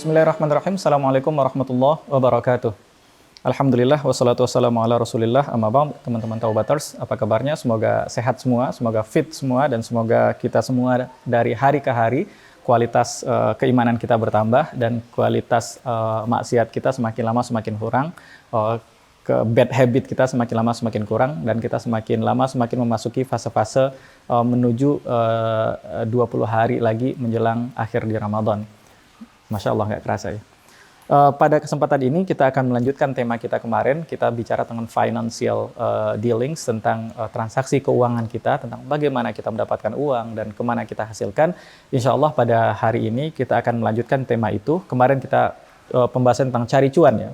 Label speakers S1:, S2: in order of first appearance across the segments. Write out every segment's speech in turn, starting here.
S1: Bismillahirrahmanirrahim. Assalamualaikum warahmatullahi wabarakatuh. Alhamdulillah wassalatu wassalamu ala Rasulillah. Amma ba'd, teman-teman Taubaters, apa kabarnya? Semoga sehat semua, semoga fit semua, dan semoga kita semua dari hari ke hari kualitas keimanan kita bertambah dan kualitas maksiat kita semakin lama semakin kurang. Ke bad habit kita semakin lama semakin kurang, dan kita semakin lama semakin memasuki fase-fase menuju 20 hari lagi menjelang akhir di Ramadan. Masya Allah, nggak kerasa ya. Pada kesempatan ini kita akan melanjutkan tema kita kemarin. Kita bicara tentang financial dealings, tentang transaksi keuangan kita, tentang bagaimana kita mendapatkan uang dan kemana kita hasilkan. Insya Allah pada hari ini kita akan melanjutkan tema itu. Kemarin kita pembahasan tentang cari cuan ya.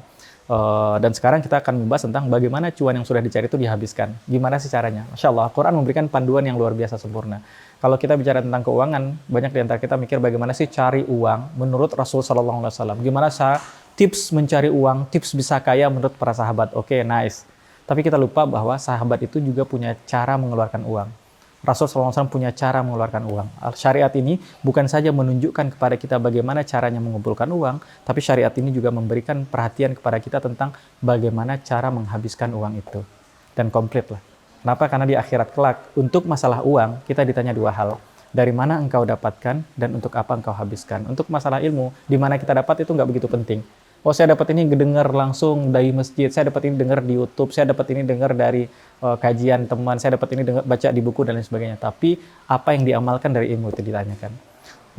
S1: Dan sekarang kita akan membahas tentang bagaimana cuan yang sudah dicari itu dihabiskan. Gimana sih caranya? Masya Allah, Al-Quran memberikan panduan yang luar biasa sempurna. Kalau kita bicara tentang keuangan, banyak di antara kita mikir bagaimana sih cari uang menurut Rasul Sallallahu Alaihi Wasallam. Gimana tips mencari uang, tips bisa kaya menurut para sahabat. Oke, nice. Tapi kita lupa bahwa sahabat itu juga punya cara mengeluarkan uang. Rasul Sallallahu Alaihi Wasallam punya cara mengeluarkan uang. Syariat ini bukan saja menunjukkan kepada kita bagaimana caranya mengumpulkan uang, tapi syariat ini juga memberikan perhatian kepada kita tentang bagaimana cara menghabiskan uang itu. Dan komplit lah. Kenapa? Karena di akhirat kelak, untuk masalah uang, kita ditanya dua hal. Dari mana engkau dapatkan dan untuk apa engkau habiskan. Untuk masalah ilmu, di mana kita dapat itu nggak begitu penting. Oh, saya dapat ini dengar langsung dari masjid, saya dapat ini dengar di YouTube, saya dapat ini dengar dari kajian teman, saya dapat ini dengar, baca di buku dan lain sebagainya. Tapi apa yang diamalkan dari ilmu itu ditanyakan.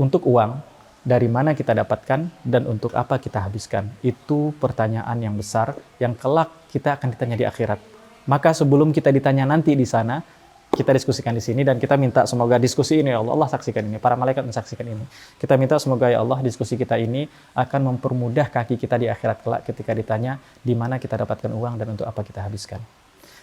S1: Untuk uang, dari mana kita dapatkan dan untuk apa kita habiskan. Itu pertanyaan yang besar yang kelak kita akan ditanya di akhirat. Maka sebelum kita ditanya nanti di sana, kita diskusikan di sini dan kita minta semoga diskusi ini ya Allah saksikan ini, para malaikat mensaksikan ini. Kita minta semoga ya Allah diskusi kita ini akan mempermudah kaki kita di akhirat kelak ketika ditanya di mana kita dapatkan uang dan untuk apa kita habiskan.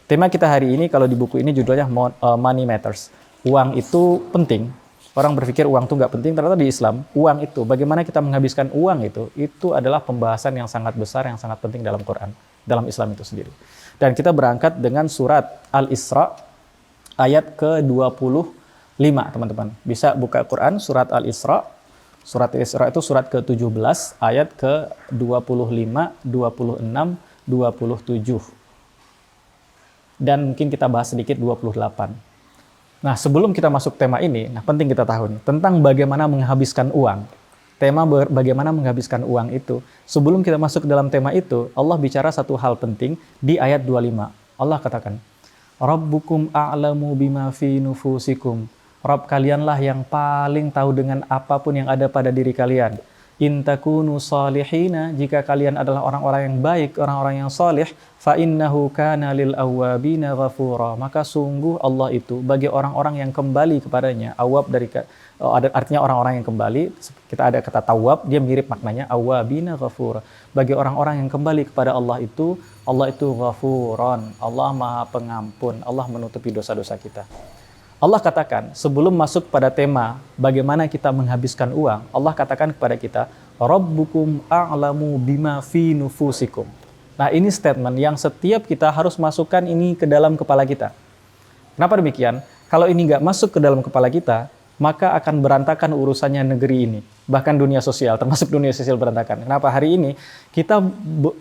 S1: Tema kita hari ini kalau di buku ini judulnya Money Matters. Uang itu penting. Orang berpikir uang itu nggak penting, ternyata di Islam uang itu, bagaimana kita menghabiskan uang itu adalah pembahasan yang sangat besar, yang sangat penting dalam Quran, dalam Islam itu sendiri. Dan kita berangkat dengan surat Al-Isra ayat ke-25, teman-teman. Bisa buka Quran, surat Al-Isra. Surat Al-Isra itu surat ke-17, ayat ke-25, 26, 27. Dan mungkin kita bahas sedikit 28. Nah, sebelum kita masuk tema ini, penting kita tahu nih, tentang bagaimana menghabiskan uang. Tema bagaimana menghabiskan uang itu. Sebelum kita masuk ke dalam tema itu, Allah bicara satu hal penting di ayat 25. Allah katakan, Rabbukum a'lamu bima fi nufusikum. Rabb kalianlah yang paling tahu dengan apapun yang ada pada diri kalian. In takunu salihina, jika kalian adalah orang-orang yang baik, orang-orang yang salih, fa innahu kana lil awwabina ghafura. Maka sungguh Allah itu bagi orang-orang yang kembali kepadanya. Awwab artinya orang-orang yang kembali. Kita ada kata tawab, dia mirip maknanya awwabina ghafura. Bagi orang-orang yang kembali kepada Allah itu ghafuran. Allah Maha Pengampun. Allah menutupi dosa-dosa kita. Allah katakan, sebelum masuk pada tema bagaimana kita menghabiskan uang, Allah katakan kepada kita, Rabbukum a'lamu bima fi nufusikum. Nah, ini statement yang setiap kita harus masukkan ini ke dalam kepala kita. Kenapa demikian? Kalau ini nggak masuk ke dalam kepala kita, maka akan berantakan urusannya negeri ini. Bahkan dunia sosial, termasuk dunia sosial berantakan. Kenapa hari ini kita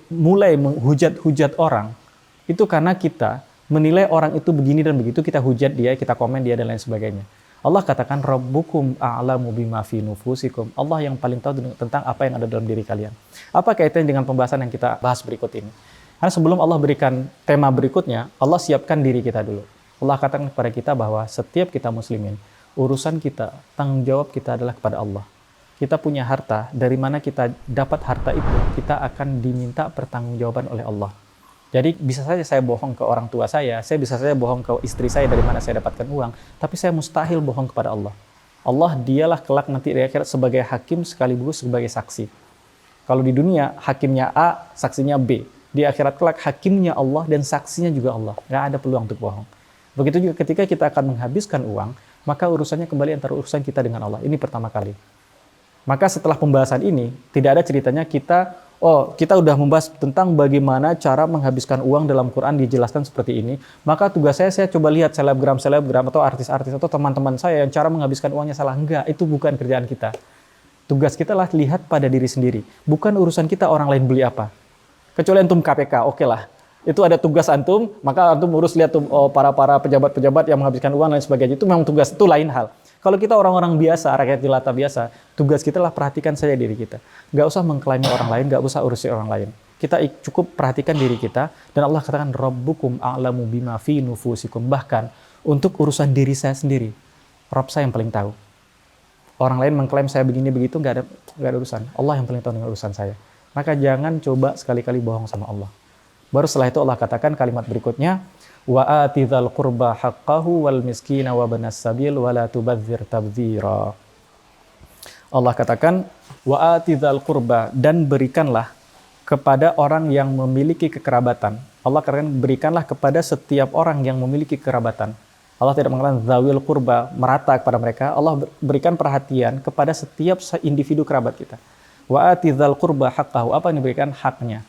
S1: mulai menghujat-hujat orang? Itu karena kita menilai orang itu begini dan begitu, kita hujat dia, kita komen dia dan lain sebagainya. Allah katakan, Rabbukum a'lamu bima fi nufusikum. Allah yang paling tahu tentang apa yang ada dalam diri kalian. Apa kaitannya dengan pembahasan yang kita bahas berikut ini? Karena sebelum Allah berikan tema berikutnya, Allah siapkan diri kita dulu. Allah katakan kepada kita bahwa setiap kita muslimin, urusan kita, tanggung jawab kita adalah kepada Allah. Kita punya harta, dari mana kita dapat harta itu, kita akan diminta pertanggungjawaban oleh Allah. Jadi bisa saja saya bohong ke orang tua saya bisa saja bohong ke istri saya dari mana saya dapatkan uang, tapi saya mustahil bohong kepada Allah. Allah dialah kelak nanti di akhirat sebagai hakim sekaligus sebagai saksi. Kalau di dunia hakimnya A, saksinya B. Di akhirat kelak hakimnya Allah dan saksinya juga Allah. Nggak ada peluang untuk bohong. Begitu juga ketika kita akan menghabiskan uang, maka urusannya kembali antara urusan kita dengan Allah. Ini pertama kali. Maka setelah pembahasan ini, tidak ada ceritanya kita udah membahas tentang bagaimana cara menghabiskan uang dalam Quran dijelaskan seperti ini. Maka tugas saya coba lihat selebgram atau artis-artis atau teman-teman saya yang cara menghabiskan uangnya salah. Enggak, itu bukan kerjaan kita. Tugas kita lah lihat pada diri sendiri. Bukan urusan kita orang lain beli apa. Kecuali antum KPK, oke lah. Itu ada tugas antum, maka antum urus lihat para pejabat-pejabat yang menghabiskan uang dan sebagainya. Itu memang tugas, itu lain hal. Kalau kita orang-orang biasa, rakyat jelata biasa, tugas kita lah perhatikan saja diri kita. Nggak usah mengklaim orang lain, nggak usah urusi orang lain. Kita cukup perhatikan diri kita, dan Allah katakan, Rabbukum a'lamu bima fi nufusikum. Bahkan, untuk urusan diri saya sendiri, Rabb saya yang paling tahu. Orang lain mengklaim saya begini begitu nggak ada urusan. Allah yang paling tahu dengan urusan saya. Maka jangan coba sekali-kali bohong sama Allah. Baru setelah itu Allah katakan kalimat berikutnya, wa atizal qurba haqqahu wal miskina wa banas sabil wa la tubadzir tabdzira. Allah katakan wa atizal qurba, dan berikanlah kepada orang yang memiliki kekerabatan. Allah katakan berikanlah kepada setiap orang yang memiliki kekerabatan. Allah tidak mengatakan zawil qurba, merata kepada mereka. Allah berikan perhatian kepada setiap individu kerabat kita. Wa atizal qurba haqqahu, apa yang diberikan? Haknya.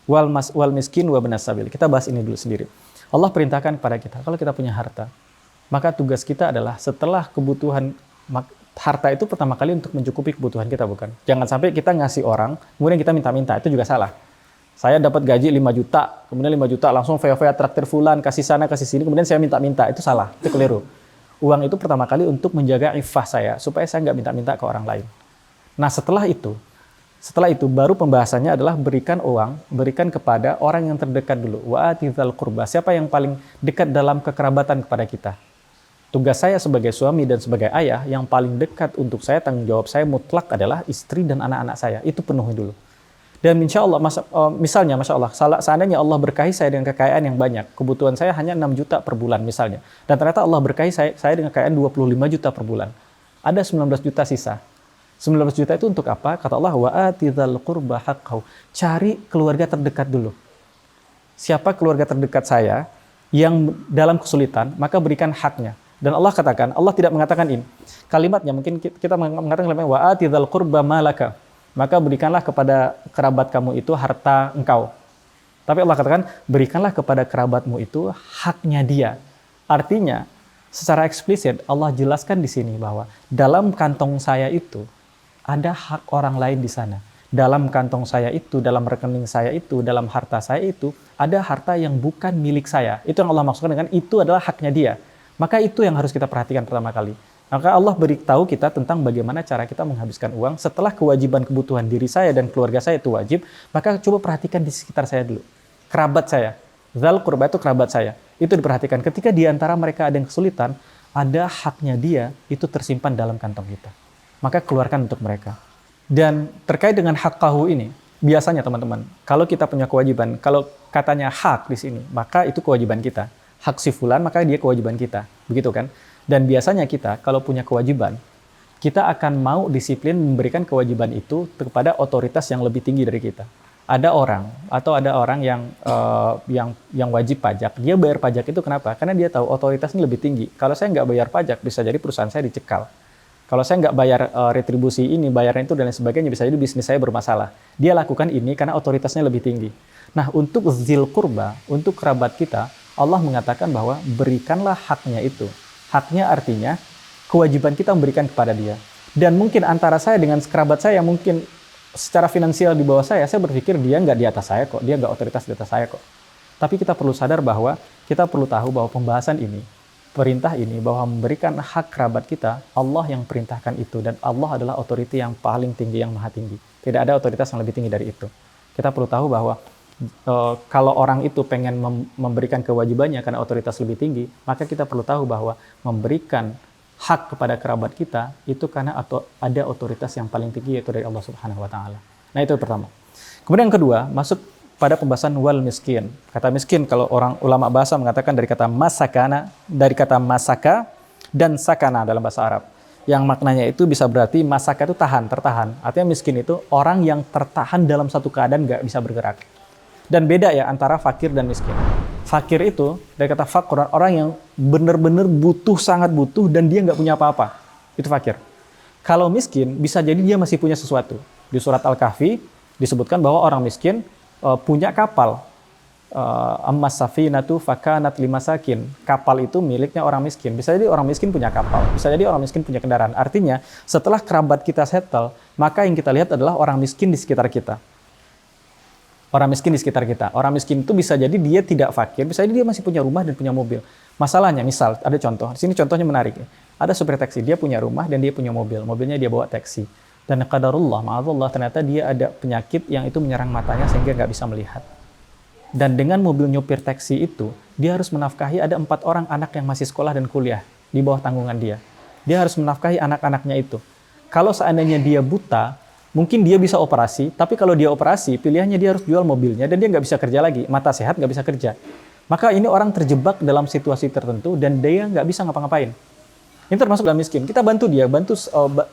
S1: Wal miskin wa banas sabil. Kita bahas ini dulu sendiri. Allah perintahkan kepada kita, kalau kita punya harta, maka tugas kita adalah setelah kebutuhan, harta itu pertama kali untuk mencukupi kebutuhan kita, bukan? Jangan sampai kita ngasih orang, kemudian kita minta-minta, itu juga salah. Saya dapat gaji 5 juta, kemudian 5 juta langsung faya-faya traktir fulan, kasih sana, kasih sini, kemudian saya minta-minta. Itu salah, itu keliru. Uang itu pertama kali untuk menjaga iffah saya, supaya saya nggak minta-minta ke orang lain. Nah setelah itu baru pembahasannya adalah berikan uang, berikan kepada orang yang terdekat dulu. Wa atizal qurba, siapa yang paling dekat dalam kekerabatan kepada kita. Tugas saya sebagai suami dan sebagai ayah, yang paling dekat untuk saya, tanggung jawab saya mutlak adalah istri dan anak-anak saya. Itu penuhi dulu. Dan insya Allah, misalnya, Masya Allah, seandainya Allah berkahi saya dengan kekayaan yang banyak, kebutuhan saya hanya 6 juta per bulan misalnya, dan ternyata Allah berkahi saya dengan kekayaan 25 juta per bulan, ada 19 juta sisa. 19 juta itu untuk apa? Kata Allah, wa atizal qurba haqqahu. Cari keluarga terdekat dulu. Siapa keluarga terdekat saya yang dalam kesulitan, maka berikan haknya. Dan Allah katakan, Allah tidak mengatakan ini. Kalimatnya mungkin kita mengatakan kalimatnya wa atizal qurba malaka. Maka berikanlah kepada kerabat kamu itu harta engkau. Tapi Allah katakan, berikanlah kepada kerabatmu itu haknya dia. Artinya, secara eksplisit Allah jelaskan di sini bahwa dalam kantong saya itu ada hak orang lain di sana. Dalam kantong saya itu, dalam rekening saya itu, dalam harta saya itu, ada harta yang bukan milik saya. Itu yang Allah maksudkan dengan itu adalah haknya dia. Maka itu yang harus kita perhatikan pertama kali. Maka Allah beritahu kita tentang bagaimana cara kita menghabiskan uang setelah kewajiban kebutuhan diri saya dan keluarga saya itu wajib, maka coba perhatikan di sekitar saya dulu. Kerabat saya. Zal qurba itu kerabat saya. Itu diperhatikan. Ketika di antara mereka ada yang kesulitan, ada haknya dia, itu tersimpan dalam kantong kita. Maka keluarkan untuk mereka. Dan terkait dengan haqqahu ini, biasanya teman-teman, kalau kita punya kewajiban, kalau katanya hak di sini, maka itu kewajiban kita. Hak si fulan, maka dia kewajiban kita. Begitu kan? Dan biasanya kita kalau punya kewajiban, kita akan mau disiplin memberikan kewajiban itu kepada otoritas yang lebih tinggi dari kita. Ada orang yang wajib pajak, dia bayar pajak itu kenapa? Karena dia tahu otoritasnya lebih tinggi. Kalau saya nggak bayar pajak, bisa jadi perusahaan saya dicekal. Kalau saya nggak bayar retribusi ini, bayaran itu dan lain sebagainya, bisa jadi bisnis saya bermasalah. Dia lakukan ini karena otoritasnya lebih tinggi. Nah, untuk zil qurba, untuk kerabat kita, Allah mengatakan bahwa berikanlah haknya itu. Haknya artinya kewajiban kita memberikan kepada dia. Dan mungkin antara saya dengan kerabat saya yang mungkin secara finansial di bawah saya berpikir dia nggak di atas saya kok, dia nggak otoritas di atas saya kok. Tapi kita perlu sadar bahwa kita perlu tahu bahwa pembahasan ini, perintah ini bahwa memberikan hak kerabat kita, Allah yang perintahkan itu, dan Allah adalah otoriti yang paling tinggi, yang maha tinggi. Tidak ada otoritas yang lebih tinggi dari itu. Kita perlu tahu bahwa kalau orang itu pengen memberikan kewajibannya karena otoritas lebih tinggi, maka kita perlu tahu bahwa memberikan hak kepada kerabat kita itu karena ada otoritas yang paling tinggi, yaitu dari Allah Subhanahu wa taala. Nah, itu pertama. Kemudian yang kedua, masuk pada pembahasan wal miskin. Kata miskin, kalau orang ulama bahasa mengatakan dari kata masakana, dari kata masaka dan sakana dalam bahasa Arab. Yang maknanya itu bisa berarti masaka itu tahan, tertahan. Artinya miskin itu orang yang tertahan dalam satu keadaan nggak bisa bergerak. Dan beda ya antara fakir dan miskin. Fakir itu dari kata fakir, orang yang benar-benar butuh, sangat butuh, dan dia nggak punya apa-apa. Itu fakir. Kalau miskin, bisa jadi dia masih punya sesuatu. Di surat Al-Kahfi disebutkan bahwa orang miskin punya kapal. ammas safinatu fakanat limasakin. Kapal itu miliknya orang miskin. Bisa jadi orang miskin punya kapal, bisa jadi orang miskin punya kendaraan. Artinya, setelah kerabat kita settle, maka yang kita lihat adalah orang miskin di sekitar kita. Orang miskin di sekitar kita. Orang miskin itu bisa jadi dia tidak fakir, bisa jadi dia masih punya rumah dan punya mobil. Masalahnya, misal ada contoh. Di sini contohnya menarik. Ada supir taksi, dia punya rumah dan dia punya mobil. Mobilnya dia bawa taksi. Dan qadarullah, ma'adzallah, ternyata dia ada penyakit yang itu menyerang matanya sehingga nggak bisa melihat. Dan dengan mobil nyopir taksi itu, dia harus menafkahi ada 4 orang anak yang masih sekolah dan kuliah di bawah tanggungan dia. Dia harus menafkahi anak-anaknya itu. Kalau seandainya dia buta, mungkin dia bisa operasi, tapi kalau dia operasi, pilihannya dia harus jual mobilnya dan dia nggak bisa kerja lagi. Mata sehat nggak bisa kerja. Maka ini orang terjebak dalam situasi tertentu dan dia nggak bisa ngapa-ngapain. Ini termasuk dalam miskin. Kita bantu dia,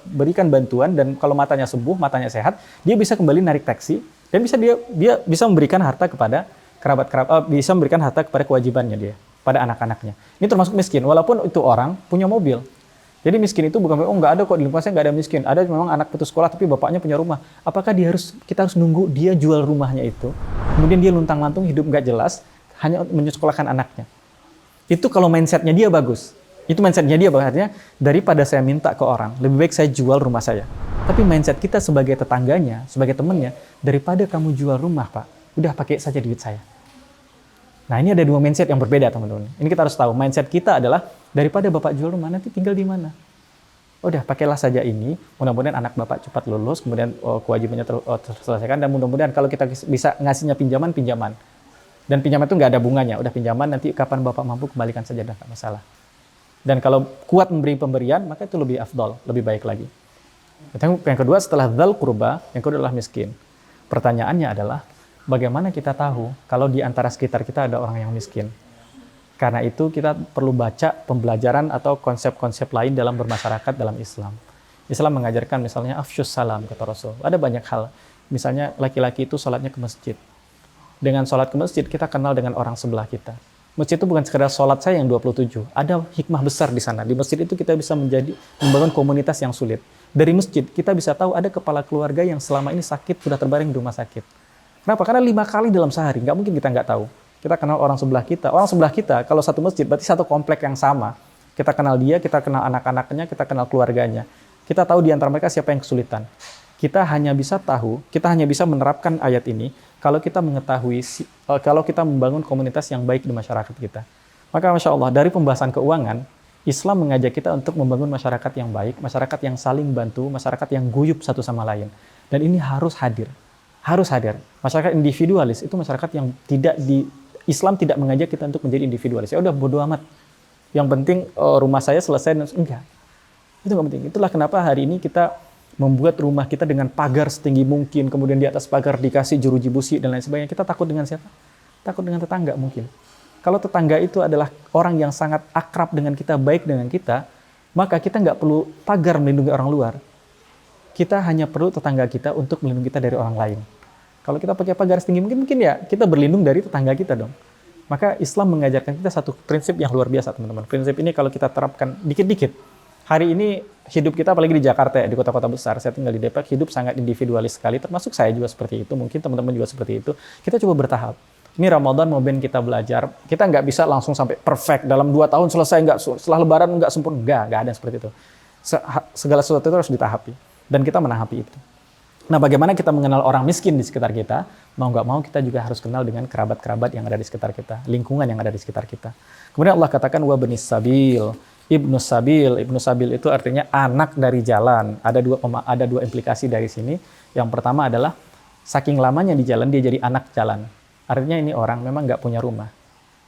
S1: berikan bantuan, dan kalau matanya sembuh, matanya sehat, dia bisa kembali narik taksi dan dia bisa memberikan harta kepada kerabat-kerabat, bisa memberikan harta kepada kewajibannya dia pada anak-anaknya. Ini termasuk miskin, walaupun itu orang punya mobil. Jadi miskin itu bukan, oh nggak ada kok di lingkungan saya nggak ada miskin. Ada memang anak putus sekolah tapi bapaknya punya rumah. Apakah kita harus nunggu dia jual rumahnya itu, kemudian dia luntang-lantung hidup nggak jelas hanya menyekolahkan anaknya? Itu kalau mindsetnya dia bagus. Itu mindsetnya dia artinya daripada saya minta ke orang, lebih baik saya jual rumah saya. Tapi mindset kita sebagai tetangganya, sebagai temannya, daripada kamu jual rumah Pak, udah pakai saja duit saya. Nah, ini ada 2 mindset yang berbeda, teman-teman. Ini kita harus tahu. Mindset kita adalah, daripada Bapak jual rumah, nanti tinggal di mana? Udah, pakailah saja ini. Mudah-mudahan anak Bapak cepat lulus, kemudian kewajibannya terselesaikan, dan mudah-mudahan kalau kita bisa ngasihnya pinjaman. Dan pinjaman itu nggak ada bunganya. Udah pinjaman, nanti kapan Bapak mampu, kembalikan saja, nggak masalah. Dan kalau kuat memberi pemberian, maka itu lebih afdol, lebih baik lagi. Yang kedua, setelah dzal qurba, yang kedua adalah miskin. Pertanyaannya adalah, bagaimana kita tahu kalau di antara sekitar kita ada orang yang miskin? Karena itu kita perlu baca pembelajaran atau konsep-konsep lain dalam bermasyarakat dalam Islam. Islam mengajarkan misalnya afsyus salam, kata Rasul. Ada banyak hal. Misalnya laki-laki itu sholatnya ke masjid. Dengan sholat ke masjid, kita kenal dengan orang sebelah kita. Masjid itu bukan sekedar sholat saya yang 27. Ada hikmah besar di sana. Di masjid itu kita bisa membangun komunitas yang sulit. Dari masjid, kita bisa tahu ada kepala keluarga yang selama ini sakit, sudah terbaring di rumah sakit. Kenapa? Karena 5 kali dalam sehari, nggak mungkin kita nggak tahu. Kita kenal orang sebelah kita. Orang sebelah kita, kalau satu masjid, berarti satu komplek yang sama. Kita kenal dia, kita kenal anak-anaknya, kita kenal keluarganya. Kita tahu di antara mereka siapa yang kesulitan. Kita hanya bisa menerapkan ayat ini kalau kita mengetahui, kalau kita membangun komunitas yang baik di masyarakat kita. Maka Masya Allah, dari pembahasan keuangan, Islam mengajak kita untuk membangun masyarakat yang baik, masyarakat yang saling bantu, masyarakat yang guyup satu sama lain. Dan ini harus hadir. Masyarakat individualis itu masyarakat yang Islam tidak mengajak kita untuk menjadi individualis. Ya udah bodo amat. Yang penting rumah saya selesai. Enggak. Itu nggak penting. Itulah kenapa hari ini kita membuat rumah kita dengan pagar setinggi mungkin, kemudian di atas pagar dikasih jeruji busi dan lain sebagainya. Kita takut dengan siapa? Takut dengan tetangga mungkin. Kalau tetangga itu adalah orang yang sangat akrab dengan kita, baik dengan kita, maka kita nggak perlu pagar melindungi orang luar. Kita hanya perlu tetangga kita untuk melindungi kita dari orang lain. Kalau kita pakai pagar setinggi mungkin ya kita berlindung dari tetangga kita dong. Maka Islam mengajarkan kita satu prinsip yang luar biasa, teman-teman. Prinsip ini kalau kita terapkan dikit-dikit. Hari ini hidup kita, apalagi di Jakarta ya, di kota-kota besar, saya tinggal di Depok, hidup sangat individualis sekali, termasuk saya juga seperti itu, mungkin teman-teman juga seperti itu. Kita coba bertahap. Ini Ramadan mau ben kita belajar, kita nggak bisa langsung sampai perfect, dalam 2 tahun selesai, setelah Lebaran nggak sempurna, nggak ada yang seperti itu. Segala sesuatu itu harus ditahapi. Dan kita menahapi itu. Nah, bagaimana kita mengenal orang miskin di sekitar kita? Mau nggak mau kita juga harus kenal dengan kerabat-kerabat yang ada di sekitar kita, lingkungan yang ada di sekitar kita. Kemudian Allah katakan wa benis sabil, ibnu sabil itu artinya anak dari jalan. Ada dua implikasi dari sini. Yang pertama adalah saking lamanya di jalan dia jadi anak jalan. Artinya ini orang memang nggak punya rumah,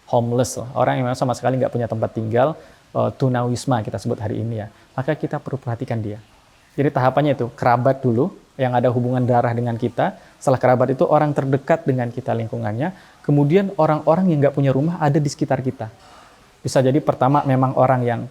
S1: homeless, orang yang memang sama sekali nggak punya tempat tinggal, tunawisma kita sebut hari ini ya. Maka kita perlu perhatikan dia. Jadi tahapannya itu kerabat dulu yang ada hubungan darah dengan kita. Setelah kerabat itu orang terdekat dengan kita lingkungannya. Kemudian orang-orang yang nggak punya rumah ada di sekitar kita. Bisa jadi pertama memang orang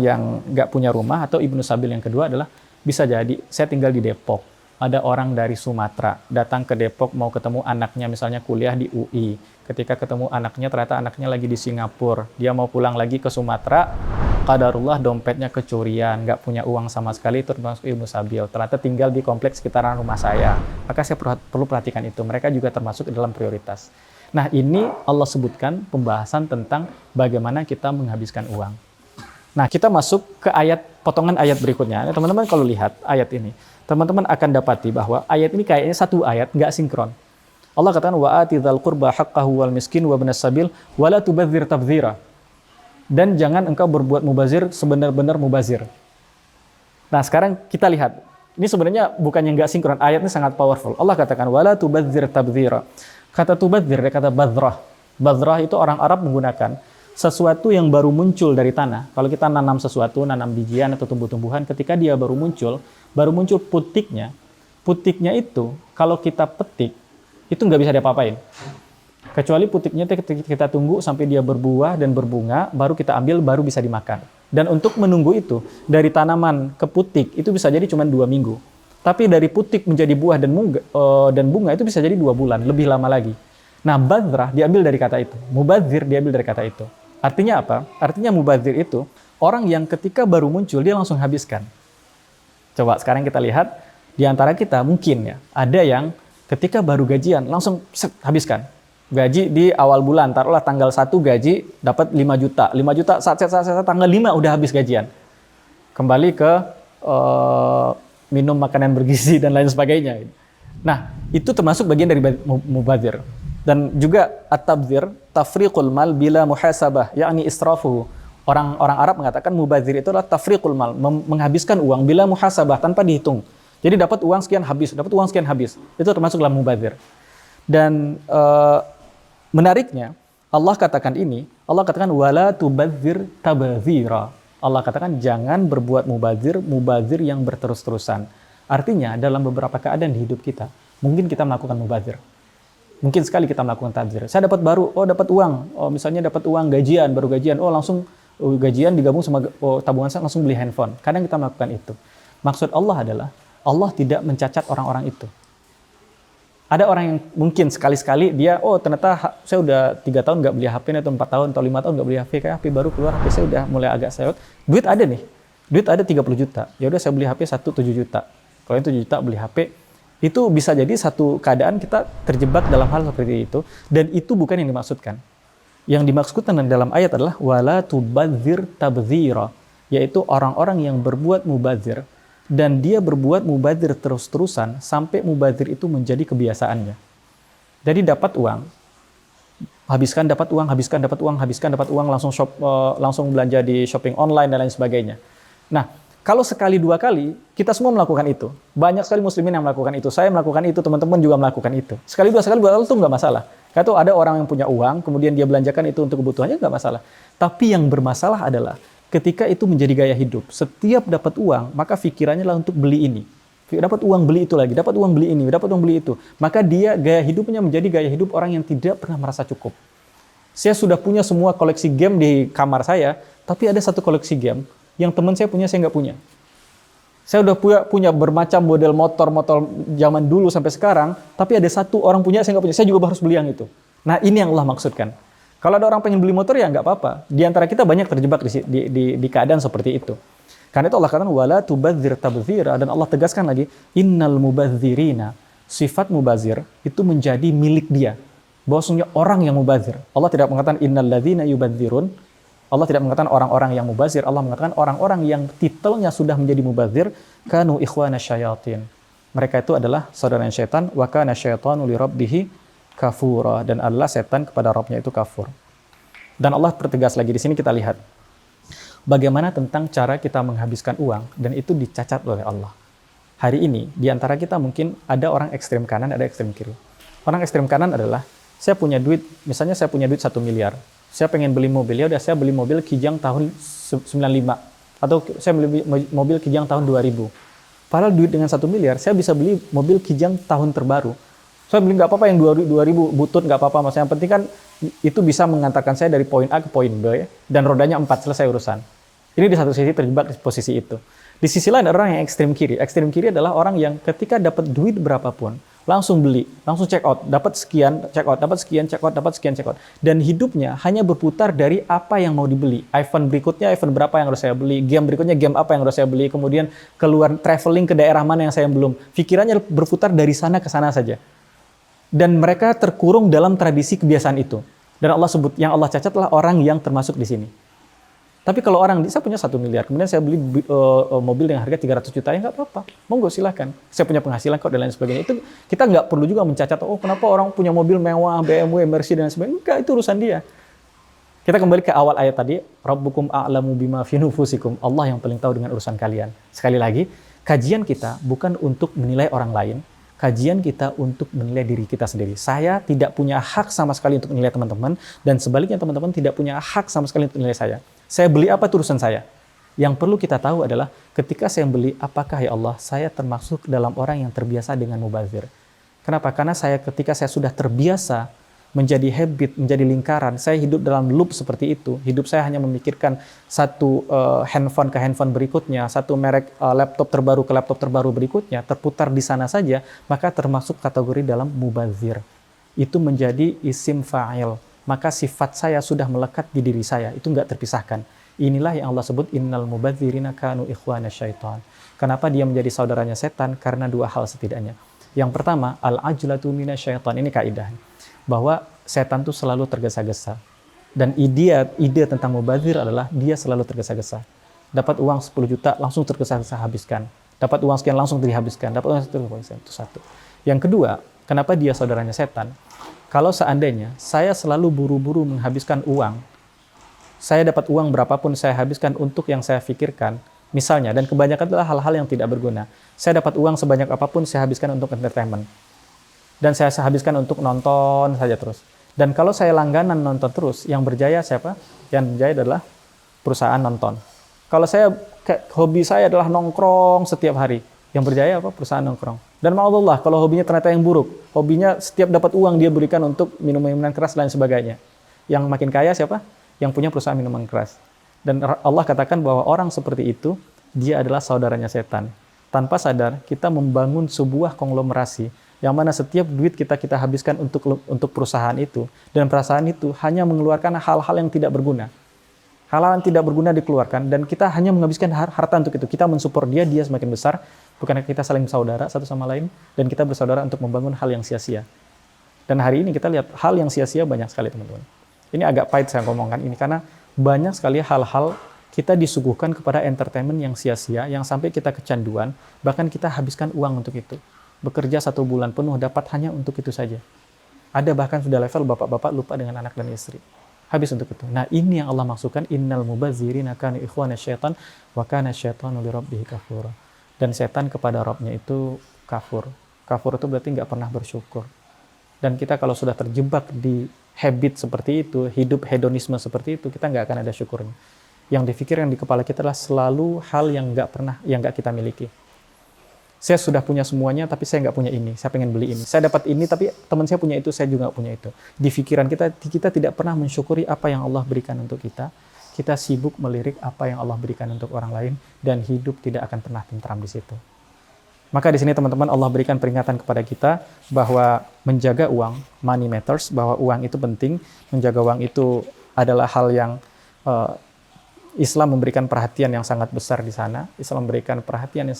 S1: yang nggak punya rumah, atau ibnu sabil yang kedua adalah bisa jadi saya tinggal di Depok. Ada orang dari Sumatera datang ke Depok mau ketemu anaknya misalnya kuliah di UI. Ketika ketemu anaknya ternyata anaknya lagi di Singapura. Dia mau pulang lagi ke Sumatera. Qadarullah dompetnya kecurian, nggak punya uang sama sekali, itu termasuk ibnu sabil. Ternyata tinggal di kompleks sekitaran rumah saya. Maka saya perlu perhatikan itu. Mereka juga termasuk dalam prioritas. Nah, ini Allah sebutkan pembahasan tentang bagaimana kita menghabiskan uang. Nah, kita masuk ke potongan ayat berikutnya. Teman-teman kalau lihat ayat ini, teman-teman akan dapati bahwa ayat ini kayaknya satu ayat, nggak sinkron. Allah katakan, وَآتِ ذَا الْقُرْبَى حَقَّهُ وَالْمِسْكِينَ وَابْنَ السَّبِيلِ وَلَا تُبَذِّرْ تَبْذِيرًا. Dan jangan engkau berbuat mubazir sebenar-benar mubazir. Nah, sekarang kita lihat. Ini sebenarnya bukannya nggak sinkron, ayat ini sangat powerful. Allah katakan, وَلَا تُبَذِّرْ تَبْذِيرًا. Kata tubadzir, kata badrah. Badrah itu orang Arab menggunakan sesuatu yang baru muncul dari tanah. Kalau kita nanam sesuatu, nanam bijian atau tumbuh-tumbuhan, ketika dia baru muncul putiknya. Putiknya itu, kalau kita petik, itu nggak bisa diapa-apain. Kecuali putiknya kita tunggu sampai dia berbuah dan berbunga, baru kita ambil, baru bisa dimakan. Dan untuk menunggu itu, dari tanaman ke putik, itu bisa jadi cuma 2 minggu. Tapi dari putik menjadi buah dan bunga itu bisa jadi 2 bulan, lebih lama lagi. Nah, badrah diambil dari kata itu. Mubadzir diambil dari kata itu. Artinya apa? Artinya mubadzir itu orang yang ketika baru muncul, dia langsung habiskan. Coba sekarang kita lihat, di antara kita mungkin ya, ada yang ketika baru gajian, langsung habiskan. Gaji di awal bulan, taruhlah tanggal 1 gaji, dapat 5 juta. 5 juta saat tanggal 5 udah habis gajian. Kembali ke minum makanan bergizi dan lain sebagainya. Nah, itu termasuk bagian dari mubadzir. Dan juga at-tabdzir, tafriqul mal bila muhasabah, yakni israfuhu. Orang Arab mengatakan mubadzir itu adalah tafriqul mal, menghabiskan uang bila muhasabah, tanpa dihitung. Jadi dapat uang sekian habis, dapat uang sekian habis. Itu termasuk dalam mubadzir. Dan menariknya, Allah katakan wala tubadzir tabadzira. Allah katakan jangan berbuat mubazir yang berterus-terusan. Artinya dalam beberapa keadaan di hidup kita, mungkin kita melakukan mubazir. Mungkin sekali kita melakukan tabzir. Saya dapat dapat uang. Misalnya dapat uang gajian, baru gajian. Langsung gajian digabung sama tabungan saya, langsung beli handphone. Kadang kita melakukan itu. Maksud Allah adalah, Allah tidak mencacat orang-orang itu. Ada orang yang mungkin sekali-sekali dia, ternyata saya udah 3 tahun nggak beli HP, atau 4 tahun atau 5 tahun nggak beli HP, kayak HP baru keluar, HP saya udah mulai agak sewot. Duit ada nih, duit ada 30 juta. Ya udah saya beli HP 7 juta. Kalau yang 7 juta beli HP, itu bisa jadi satu keadaan kita terjebak dalam hal seperti itu, dan itu bukan yang dimaksudkan. Yang dimaksudkan dalam ayat adalah wala tubadzir tabdzira, yaitu orang-orang yang berbuat mubazir dan dia berbuat mubazir terus-terusan sampai mubazir itu menjadi kebiasaannya. Jadi dapat uang, habiskan, dapat uang, habiskan, dapat uang, habiskan, dapat uang, langsung belanja di shopping online dan lain sebagainya. Nah, kalau sekali 2 kali, kita semua melakukan itu. Banyak sekali muslimin yang melakukan itu. Saya melakukan itu, teman-teman juga melakukan itu. Sekali 2 kali itu nggak masalah. Kalau ada orang yang punya uang, kemudian dia belanjakan itu untuk kebutuhannya, nggak masalah. Tapi yang bermasalah adalah ketika itu menjadi gaya hidup. Setiap dapat uang, maka pikirannya lah untuk beli ini. Dapat uang beli itu lagi, dapat uang beli ini, dapat uang beli itu. Maka dia gaya hidupnya menjadi gaya hidup orang yang tidak pernah merasa cukup. Saya sudah punya semua koleksi game di kamar saya, tapi ada satu koleksi game yang teman saya punya, saya nggak punya. Saya udah punya bermacam model motor zaman dulu sampai sekarang, tapi ada satu orang punya, saya nggak punya. Saya juga harus beli yang itu. Nah, ini yang Allah maksudkan. Kalau ada orang pengen beli motor, ya nggak apa-apa. Di antara kita banyak terjebak di keadaan seperti itu. Karena itu Allah katakan, wala tubadzir tabdzira, dan Allah tegaskan lagi, innal mubadzirina, sifat mubazir itu menjadi milik dia. Bahwasanya orang yang mubazir. Allah tidak mengatakan innal ladzina yubadzirun. Allah tidak mengatakan orang-orang yang mubazir. Allah mengatakan orang-orang yang titelnya sudah menjadi mubazir, kanu ikhwana syayatin. Mereka itu adalah saudara syaitan, wa kana syaitanu li rabbih kafura, dan adalah setan kepada Rabbnya itu kafur. Dan Allah pertegas lagi di sini, kita lihat bagaimana tentang cara kita menghabiskan uang, dan itu dicacat oleh Allah. Hari ini di antara kita mungkin ada orang ekstrem kanan, ada ekstrem kiri. Orang ekstrem kanan adalah saya punya duit, misalnya saya punya duit 1 miliar. Saya pengen beli mobil, ya udah saya beli mobil Kijang tahun 95, atau saya beli mobil Kijang tahun 2000. Padahal duit dengan 1 miliar, saya bisa beli mobil Kijang tahun terbaru. Saya beli nggak apa-apa yang 2000 butut, nggak apa-apa. Maksudnya yang penting kan itu bisa mengantarkan saya dari poin A ke poin B, ya, dan rodanya 4, selesai urusan. Ini di satu sisi terjebak di posisi itu. Di sisi lain ada orang yang ekstrem kiri. Ekstrem kiri adalah orang yang ketika dapat duit berapapun, langsung beli, langsung check out, dapat sekian, check out, dapat sekian, check out, dapat sekian, check out. Dan hidupnya hanya berputar dari apa yang mau dibeli. iPhone berikutnya, iPhone berapa yang harus saya beli, game berikutnya, game apa yang harus saya beli, kemudian keluar traveling ke daerah mana yang saya belum. Pikirannya berputar dari sana ke sana saja. Dan mereka terkurung dalam tradisi kebiasaan itu. Dan Allah sebut, yang Allah cacat adalah orang yang termasuk di sini. Tapi kalau orang, saya punya 1 miliar, kemudian saya beli mobil dengan harga 300 juta, ya nggak apa-apa. Monggo silahkan. Saya punya penghasilan kok dan lain sebagainya. Itu kita nggak perlu juga mencacat, oh kenapa orang punya mobil mewah, BMW, Mercy dan lain sebagainya. Enggak, itu urusan dia. Kita kembali ke awal ayat tadi, Rabbukum a'lamu bima fi nufusikum. Allah yang paling tahu dengan urusan kalian. Sekali lagi, kajian kita bukan untuk menilai orang lain, kajian kita untuk menilai diri kita sendiri. Saya tidak punya hak sama sekali untuk menilai teman-teman, dan sebaliknya teman-teman tidak punya hak sama sekali untuk menilai saya. Saya beli apa itu urusan saya. Yang perlu kita tahu adalah ketika saya beli, apakah ya Allah saya termasuk dalam orang yang terbiasa dengan mubazir. Kenapa? Karena ketika saya sudah terbiasa menjadi habit, menjadi lingkaran, saya hidup dalam loop seperti itu. Hidup saya hanya memikirkan satu handphone ke handphone berikutnya, satu merek laptop terbaru ke laptop terbaru berikutnya, terputar di sana saja, maka termasuk kategori dalam mubazir. Itu menjadi isim fa'il. Maka sifat saya sudah melekat di diri saya, itu nggak terpisahkan. Inilah yang Allah sebut innal mubadzirina kanu ikhwana syaitan. Kenapa dia menjadi saudaranya setan? Karena 2 hal setidaknya. Yang pertama, al-ajlatu minasyaitan. Ini kaidah bahwa setan itu selalu tergesa-gesa. Dan ide tentang mubadzir adalah dia selalu tergesa-gesa. Dapat uang 10 juta langsung tergesa-gesa habiskan. Dapat uang sekian langsung dihabiskan. Dapat uang sekian, itu satu. Yang kedua, kenapa dia saudaranya setan? Kalau seandainya saya selalu buru-buru menghabiskan uang, saya dapat uang berapapun saya habiskan untuk yang saya pikirkan, misalnya, dan kebanyakan adalah hal-hal yang tidak berguna. Saya dapat uang sebanyak apapun saya habiskan untuk entertainment. Dan saya habiskan untuk nonton saja terus. Dan kalau saya langganan nonton terus, yang berjaya siapa? Yang berjaya adalah perusahaan nonton. Kalau hobi saya adalah nongkrong setiap hari, yang berjaya apa? Perusahaan nongkrong. Dan ma'adallah, kalau hobinya ternyata yang buruk, hobinya setiap dapat uang dia berikan untuk minuman keras dan sebagainya. Yang makin kaya siapa? Yang punya perusahaan minuman keras. Dan Allah katakan bahwa orang seperti itu, dia adalah saudaranya setan. Tanpa sadar, kita membangun sebuah konglomerasi, yang mana setiap duit kita habiskan untuk perusahaan itu, dan perusahaan itu hanya mengeluarkan hal-hal yang tidak berguna. Hal-hal yang tidak berguna dikeluarkan, dan kita hanya menghabiskan harta untuk itu. Kita mensupport dia semakin besar, bukannya kita saling saudara satu sama lain, dan kita bersaudara untuk membangun hal yang sia-sia. Dan hari ini kita lihat hal yang sia-sia banyak sekali, teman-teman. Ini agak pahit saya ngomongkan ini, karena banyak sekali hal-hal kita disuguhkan kepada entertainment yang sia-sia, yang sampai kita kecanduan, bahkan kita habiskan uang untuk itu. Bekerja 1 bulan penuh dapat hanya untuk itu saja. Ada bahkan sudah level bapak-bapak lupa dengan anak dan istri. Habis untuk itu. Nah, ini yang Allah maksudkan, innal mubadzirina kanu ikhwana syaitan wa kana syaitanu lirabbihi kafura. Dan setan kepada Rabbnya itu kafur. Kafur itu berarti nggak pernah bersyukur. Dan kita kalau sudah terjebak di habit seperti itu, hidup hedonisme seperti itu, kita nggak akan ada syukurnya. Yang dipikirkan di kepala kita adalah selalu hal yang nggak kita miliki. Saya sudah punya semuanya, tapi saya nggak punya ini. Saya pengen beli ini. Saya dapat ini, tapi teman saya punya itu, saya juga nggak punya itu. Di pikiran kita tidak pernah mensyukuri apa yang Allah berikan untuk kita. Kita sibuk melirik apa yang Allah berikan untuk orang lain, dan hidup tidak akan pernah tentram di situ. Maka di sini teman-teman Allah berikan peringatan kepada kita bahwa menjaga uang, money matters, bahwa uang itu penting, menjaga uang itu adalah hal yang Islam memberikan perhatian yang sangat besar di sana. Islam memberikan perhatian yang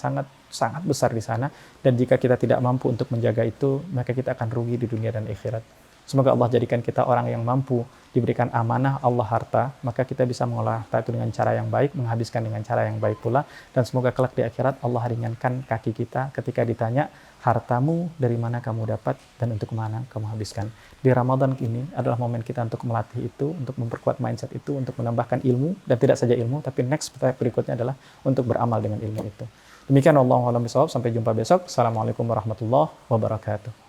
S1: sangat besar di sana, dan jika kita tidak mampu untuk menjaga itu, maka kita akan rugi di dunia dan akhirat. Semoga Allah jadikan kita orang yang mampu diberikan amanah Allah harta, maka kita bisa mengolah harta itu dengan cara yang baik, menghabiskan dengan cara yang baik pula, dan semoga kelak di akhirat Allah ringankan kaki kita ketika ditanya, hartamu dari mana kamu dapat dan untuk mana kamu habiskan. Di Ramadan ini adalah momen kita untuk melatih itu, untuk memperkuat mindset itu, untuk menambahkan ilmu, dan tidak saja ilmu, tapi next step berikutnya adalah untuk beramal dengan ilmu itu. Demikian, Allahu a'lam bishawab. Sampai jumpa besok. Assalamualaikum warahmatullahi wabarakatuh.